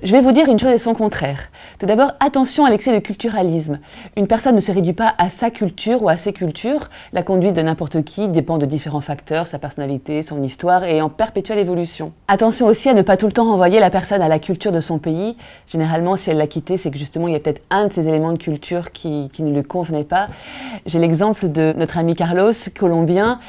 Je vais vous dire une chose et son contraire. Tout d'abord, attention à l'excès de culturalisme. Une personne ne se réduit pas à sa culture ou à ses cultures. La conduite de n'importe qui dépend de différents facteurs, sa personnalité, son histoire est en perpétuelle évolution. Attention aussi à ne pas tout le temps renvoyer la personne à la culture de son pays. Généralement, si elle l'a quitté, c'est que justement, il y a peut-être un de ces éléments de culture qui ne lui convenait pas. J'ai l'exemple de notre ami Carlos, colombien,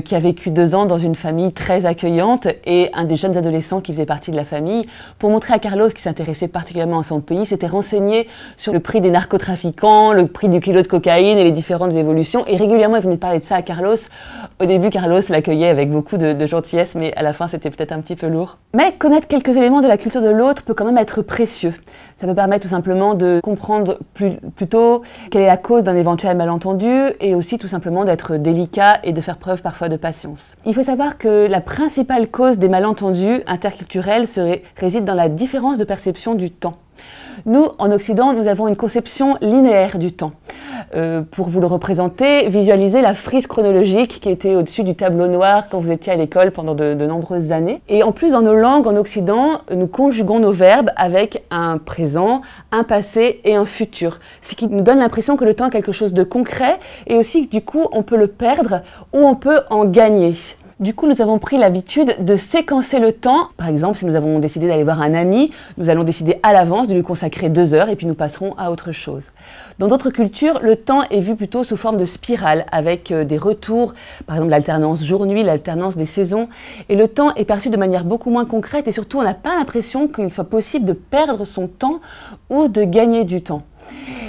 qui a vécu 2 ans dans une famille très accueillante et un des jeunes adolescents qui faisait partie de la famille, pour montrer à Carlos qui s'intéressait particulièrement à son pays, s'était renseigné sur le prix des narcotrafiquants, le prix du kilo de cocaïne et les différentes évolutions. Et régulièrement, il venait de parler de ça à Carlos. Au début, Carlos l'accueillait avec beaucoup de gentillesse, mais à la fin, c'était peut-être un petit peu lourd. Mais connaître quelques éléments de la culture de l'autre peut quand même être précieux. Ça peut permettre tout simplement de comprendre plus tôt quelle est la cause d'un éventuel malentendu et aussi tout simplement d'être délicat et de faire preuve parfois de patience. Il faut savoir que la principale cause des malentendus interculturels réside dans la différence de perception du temps. Nous, en Occident, nous avons une conception linéaire du temps. Pour vous le représenter, visualisez la frise chronologique qui était au-dessus du tableau noir quand vous étiez à l'école pendant de nombreuses années. Et en plus, dans nos langues en Occident, nous conjuguons nos verbes avec un présent, un passé et un futur. Ce qui nous donne l'impression que le temps est quelque chose de concret et aussi que du coup, on peut le perdre ou on peut en gagner. Du coup, nous avons pris l'habitude de séquencer le temps. Par exemple, si nous avons décidé d'aller voir un ami, nous allons décider à l'avance de lui consacrer 2 heures et puis nous passerons à autre chose. Dans d'autres cultures, le temps est vu plutôt sous forme de spirale avec des retours, par exemple l'alternance jour-nuit, l'alternance des saisons. Et le temps est perçu de manière beaucoup moins concrète et surtout, on n'a pas l'impression qu'il soit possible de perdre son temps ou de gagner du temps.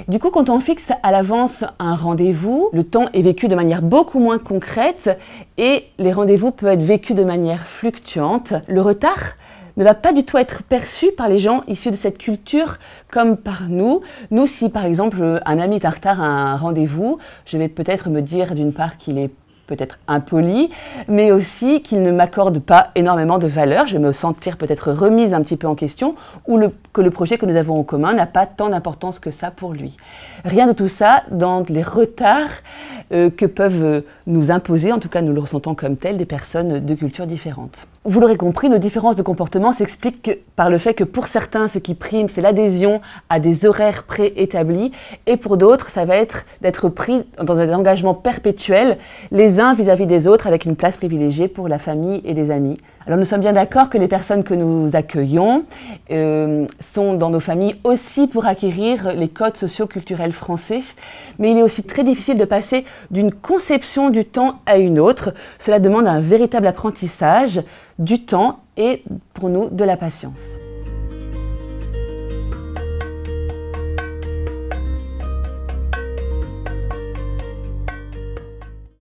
Du coup, quand on fixe à l'avance un rendez-vous, le temps est vécu de manière beaucoup moins concrète et les rendez-vous peuvent être vécus de manière fluctuante. Le retard ne va pas du tout être perçu par les gens issus de cette culture comme par nous. Nous, si par exemple un ami est en retard à un rendez-vous, je vais peut-être me dire d'une part qu'il est peut-être impoli, mais aussi qu'il ne m'accorde pas énormément de valeur. Je vais me sentir peut-être remise un petit peu en question ou que le projet que nous avons en commun n'a pas tant d'importance que ça pour lui. Rien de tout ça dans les retards que peuvent nous imposer, en tout cas nous le ressentons comme tel, des personnes de cultures différentes. Vous l'aurez compris, nos différences de comportement s'expliquent par le fait que pour certains, ce qui prime, c'est l'adhésion à des horaires préétablis et pour d'autres, ça va être d'être pris dans des engagements perpétuels, les uns vis-à-vis des autres avec une place privilégiée pour la famille et les amis. Alors nous sommes bien d'accord que les personnes que nous accueillons sont dans nos familles aussi pour acquérir les codes socio-culturels français, mais il est aussi très difficile de passer d'une conception du temps à une autre. Cela demande un véritable apprentissage du temps et pour nous de la patience.